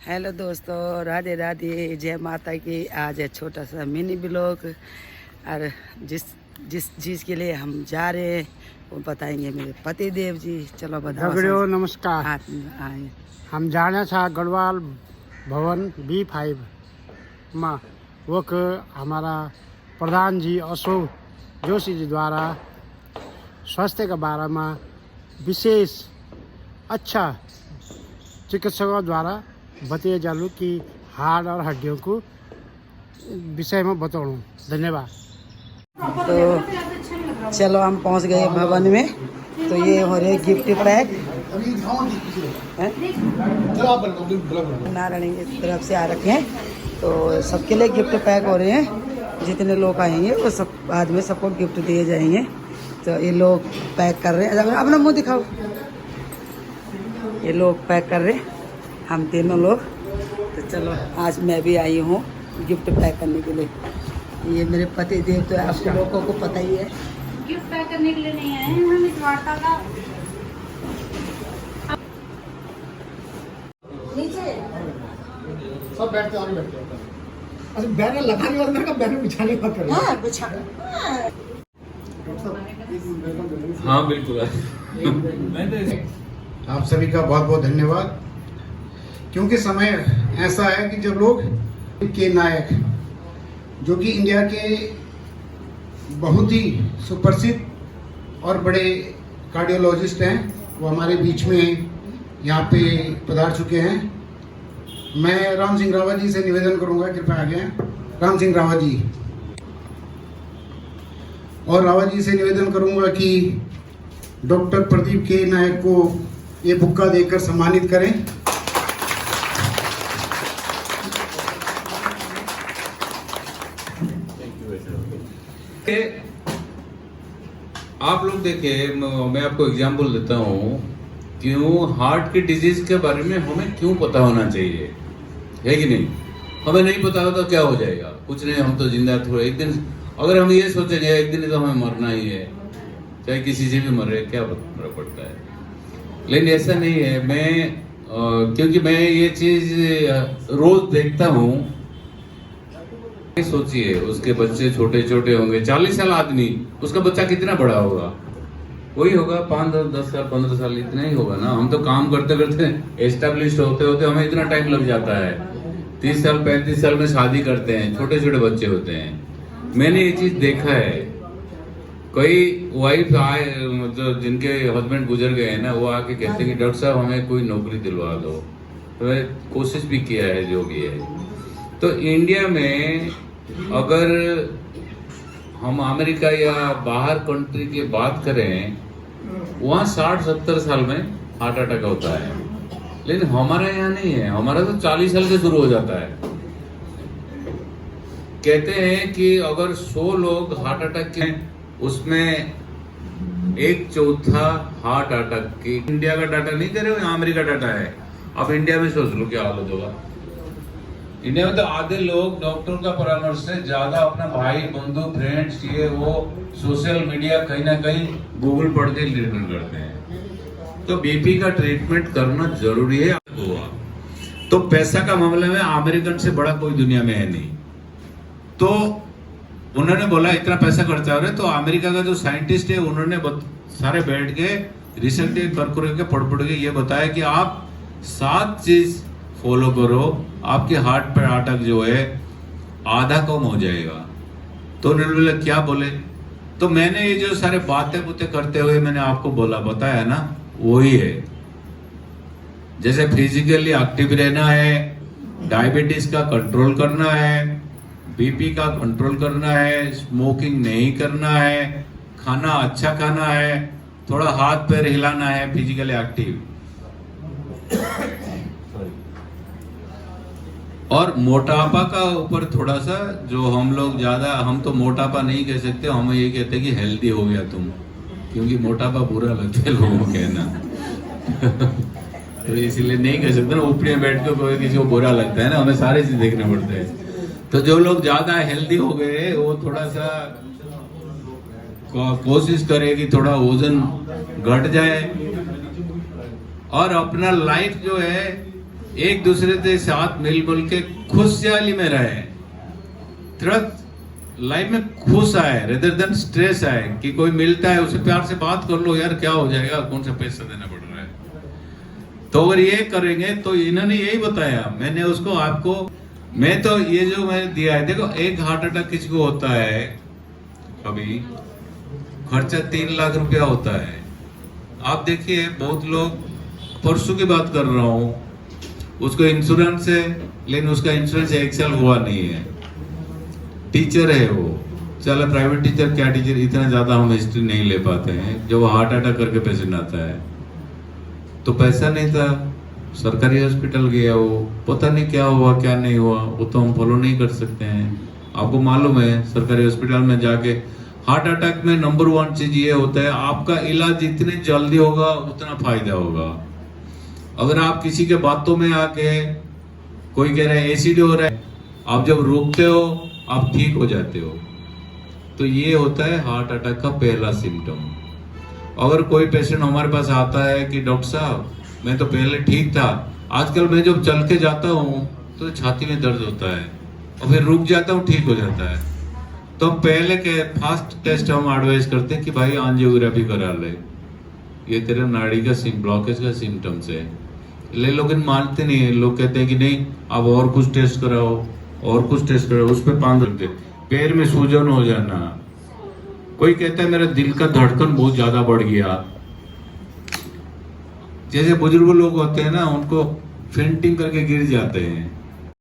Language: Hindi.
हेलो दोस्तों, राधे राधे, जय माता की। आज है छोटा सा मिनी ब्लॉग और जिस जिस चीज़ के लिए हम जा रहे हैं वो बताएंगे मेरे पति देव जी। चलो बताओ। दगड़ियों नमस्कार। आए हम जाना था गढ़वाल भवन B5 में। वो हमारा प्रधान जी अशोक जोशी जी द्वारा स्वास्थ्य के बारे में विशेष अच्छा चिकित्सकों द्वारा बताए जालू कि हार्ट और हड्डियों को विषय में बताऊँ। धन्यवाद। तो चलो हम पहुंच गए भवन में। तो ये हो रहे गिफ्ट पैक नारायण की तरफ से आ रखे हैं। तो सबके लिए गिफ्ट पैक हो रहे हैं। जितने लोग आएंगे वो सब बाद में सबको गिफ्ट दिए जाएंगे। तो ये लोग पैक कर रहे हैं। अपना मुंह दिखाओ। ये लोग पैक कर रहे हैं, हम तीनों लोग। तो चलो आज मैं भी आई हूँ गिफ्ट पैक करने के लिए। ये मेरे पति देव तो आप लोगों को पता ही है। गिफ्ट पैक करने के लिए नहीं आए हैं हम इस वार्ता का। नीचे सब बैठते और बैठते हैं। अच्छा बैनर लगाने वाला का बैनर बिछाने का करें। हाँ बिछा। हाँ बिल्कुल। आप सभी का बहुत बहुत धन्यवाद। क्योंकि समय ऐसा है कि जब लोग के नायक जो कि इंडिया के बहुत ही सुप्रसिद्ध और बड़े कार्डियोलॉजिस्ट हैं वो हमारे बीच में यहाँ पे पधार चुके हैं। मैं राम सिंह रावत जी से निवेदन करूंगा, कृपया आगे हैं। राम सिंह रावत जी। और रावत जी से निवेदन करूंगा कि डॉक्टर प्रदीप के नायक को ये बुक्का देकर सम्मानित करें। आप लोग देखिए, मैं आपको एग्जांपल देता हूँ। क्यों हार्ट की डिजीज के बारे में हमें क्यों पता होना चाहिए, है कि नहीं? हमें नहीं पता हो तो क्या हो जाएगा? कुछ नहीं, हम तो जिंदा थोड़े एक दिन। अगर हम ये सोचेंगे एक दिन तो हमें मरना ही है, चाहे किसी से भी मरे, क्या फर्क पड़ता है? लेकिन ऐसा नहीं है। मैं क्योंकि मैं ये चीज रोज देखता हूँ। सोचिए, उसके बच्चे छोटे छोटे होंगे, 40 साल आदमी, उसका बच्चा कितना बड़ा होगा? वही होगा 5, 10 साल, 15 साल, इतना ही होगा ना। हम तो काम करते करते एस्टेब्लिश होते होते हमें इतना टाइम लग जाता है। 30 साल 35 साल में शादी करते हैं, छोटे छोटे बच्चे होते हैं। मैंने ये चीज देखा है। कई वाइफ आए जो जिनके हस्बैंड गुजर गए हैं ना, वो आके कहते हैं कि डॉक्टर साहब हमें कोई नौकरी दिलवा दो। तो मैं कोशिश भी किया है जो भी है। तो इंडिया में अगर हम अमेरिका या बाहर कंट्री की बात करें, वहाँ 60-70 साल में हार्ट अटैक होता है। लेकिन हमारे यहाँ नहीं है। हमारा तो 40 साल से शुरू हो जाता है। कहते हैं कि अगर 100 लोग हार्ट अटैक के, उसमें 1/4 हार्ट अटैक की। इंडिया का डाटा नहीं दे रहे हो, अमेरिका डाटा है। अब इंडिया में सोच लो क्या हालत होगा। इंडिया में तो आधे लोग डॉक्टर का परामर्श से ज्यादा अपना भाई बंधु फ्रेंड्स ये वो सोशल मीडिया कहीं ना कहीं गूगल पढ़ के ट्रीटमेंट करते हैं। तो बीपी का ट्रीटमेंट करना जरूरी है। तो पैसा का मामले में अमेरिकन से बड़ा कोई दुनिया में है नहीं। तो उन्होंने बोला इतना पैसा खर्चा हो रहा है। तो अमेरिका का जो साइंटिस्ट है उन्होंने सारे बैठ के रिसर्च करके पढ़ के ये बताया कि आप 7 चीज फॉलो करो, आपके हार्ट पे अटैक जो है आधा कम हो जाएगा। तो उन्होंने बोला क्या बोले? तो मैंने ये जो सारे बातें करते हुए मैंने आपको बताया ना, वही है। जैसे फिजिकली एक्टिव रहना है, डायबिटीज का कंट्रोल करना है, बीपी का कंट्रोल करना है, स्मोकिंग नहीं करना है, खाना अच्छा खाना है, थोड़ा हाथ पैर हिलाना है, फिजिकली एक्टिव। और मोटापा का ऊपर थोड़ा सा, जो हम लोग ज्यादा, हम तो मोटापा नहीं कह सकते, हम ये कहते हैं कि हेल्दी हो गया तुम, क्योंकि मोटापा बुरा लगता है लोगों को कहना। तो इसलिए नहीं कह सकते ना, ऊपरी में बैठ के कोई किसी को बुरा लगता है ना, हमें सारे चीज देखने पड़ते हैं। तो जो लोग ज्यादा हेल्दी हो गए वो थोड़ा सा कोशिश करे कि थोड़ा वजन घट जाए और अपना लाइफ जो है एक दूसरे के साथ मिलजुल के खुशहाली में रहे, तुरंत लाइफ में खुश आए रेदर देन स्ट्रेस आए कि कोई मिलता है उसे प्यार से बात कर लो, यार क्या हो जाएगा, कौन सा पैसा देना पड़ रहा है। तो अगर ये करेंगे तो इन्होंने यही बताया, मैंने उसको आपको मैं तो ये जो मैंने दिया है, देखो एक हार्ट अटैक किसी को होता है अभी खर्चा 3 लाख रुपया होता है। आप देखिए बहुत लोग, परसों की बात कर रहा हूं, उसको इंश्योरेंस है लेकिन उसका इंश्योरेंस 1 साल हुआ नहीं है, टीचर है वो, चलो प्राइवेट टीचर क्या टीचर, इतना ज्यादा हम हिस्ट्री नहीं ले पाते हैं। जब वो हार्ट अटैक करके पेशेंट आता है तो पैसा नहीं था, सरकारी हॉस्पिटल गया, वो पता नहीं क्या हुआ क्या नहीं हुआ, वो तो हम फॉलो नहीं कर सकते हैं। आपको मालूम है सरकारी हॉस्पिटल में जाके हार्ट अटैक में नंबर 1 चीज ये होता है, आपका इलाज जितनी जल्दी होगा उतना फायदा होगा। अगर आप किसी के बातों में आके, कोई कह रहा है एसिड हो रहा है, आप जब रोकते हो आप ठीक हो जाते हो। तो ये होता है हार्ट अटैक का पहला सिम्टम। अगर कोई पेशेंट हमारे पास आता है कि डॉक्टर साहब मैं तो पहले ठीक था, आजकल मैं जब चल के जाता हूँ तो छाती में दर्द होता है और फिर रुक जाता हूँ, ठीक हो जाता है, तो पहले के फास्ट टेस्ट हम एडवाइस करते हैं कि भाई एंजियोग्राफी करा ले, ये तेरे नाड़ी का ब्लॉकेज का सिम्टम्स है। लेकिन मानते नहीं है, लोग कहते हैं कि नहीं आप और कुछ टेस्ट कराओ और कुछ टेस्ट कराओ, उस पर 5 रखते। पैर में सूजन हो जाना, कोई कहता है मेरा दिल का धड़कन बहुत ज्यादा बढ़ गया, जैसे बुजुर्ग लोग होते हैं ना उनको फेंटिंग करके गिर जाते हैं,